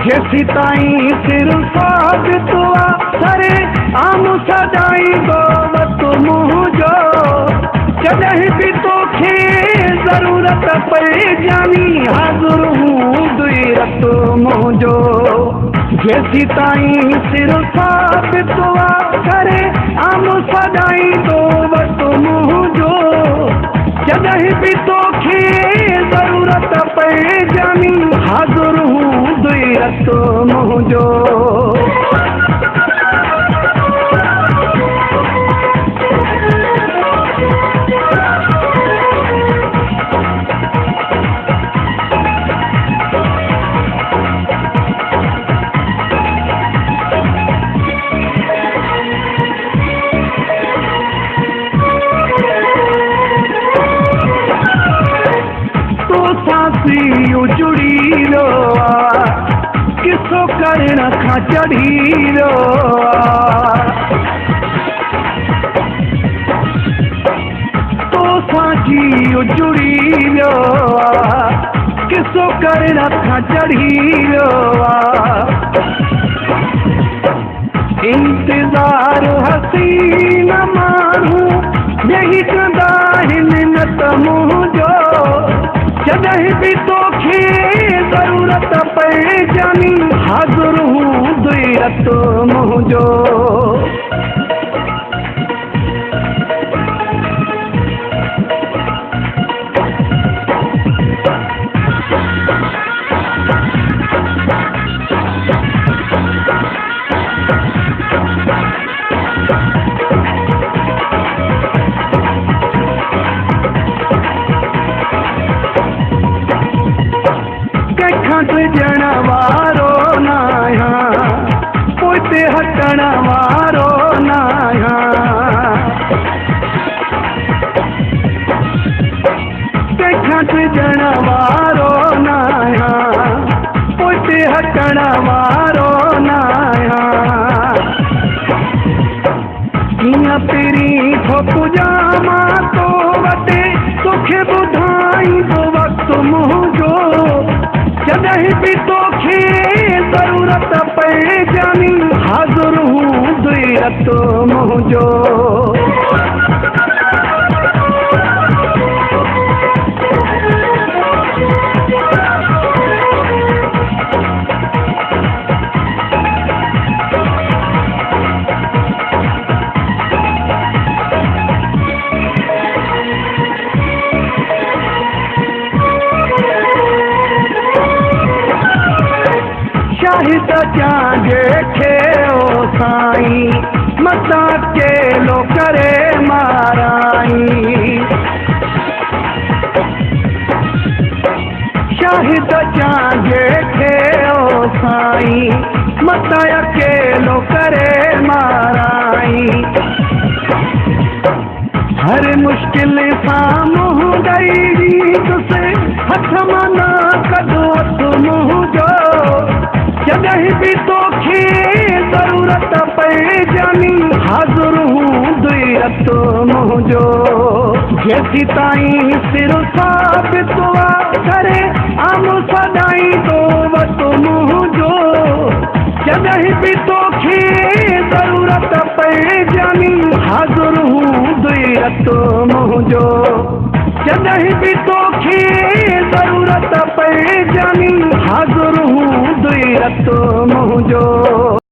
जेसी ताईं सिर साबित सरे आम सजाई दौलत मुंहिंजो जॾहिं बि तोखे ज़रूरत पए जानी हाज़ुर हूं दुईरत मुंहिंजो जेसी ताईं सिर साबित करे आम सजाई दौलत मुंहिंजो जॾहिं बि तोखे ज़रूरत पए जानी हाज़ुर हूं दुईरत मुंहिंजो जुड़ी रो किसो करण खां चढ़ी रो तो साची जुड़ी रो किसो करण खां चढ़ी रो इंतजार हसीन माण्हू यही कंदा आहिनि न त मुंहिंजो जॾहिं बि तोखे ज़रूरत पए जानी हाज़ुर हूं दुईरत मुंहिंजो ॾियण वारो न आहियां पोइ हटण वारो न आहियां कंहिंखां ॾियण वारो न आहियां पोइ हटण वारो न आहियां कीअं पहिरीं थो पुॼां तो वटि तोखे ॿुधाईंदो वक़्तु मुंहिंजो जॾहिं बि तोखे ज़रूरत पए जानी हाज़ुर हूं दुईरत मुंहिंजो शाहिद जांजे खे ओ साईं मता केलो करे माराई शाहिद जांजे खे ओ साईं मता केलो करे माराई हर मुश्किल सां मुंहुं ॾेई ॾींदुसि हथ मां न कढो हथु मुंहिंजो जॾहिं बि तोखे ज़रूरत पए जानी हाज़ुर हूं दुईरत मुंहिंजो जेसी ताईं सिर साबित करे आम सजाई दौलत मुंहिंजो जॾहिं बि तोखे ज़रूरत पए जानी हाज़ुर हूं दुईरत मुंहिंजो जॾहिं बि तोखे ज़रूरत पए जानी हाज़ुर हूं दुईरत मुंहिंजो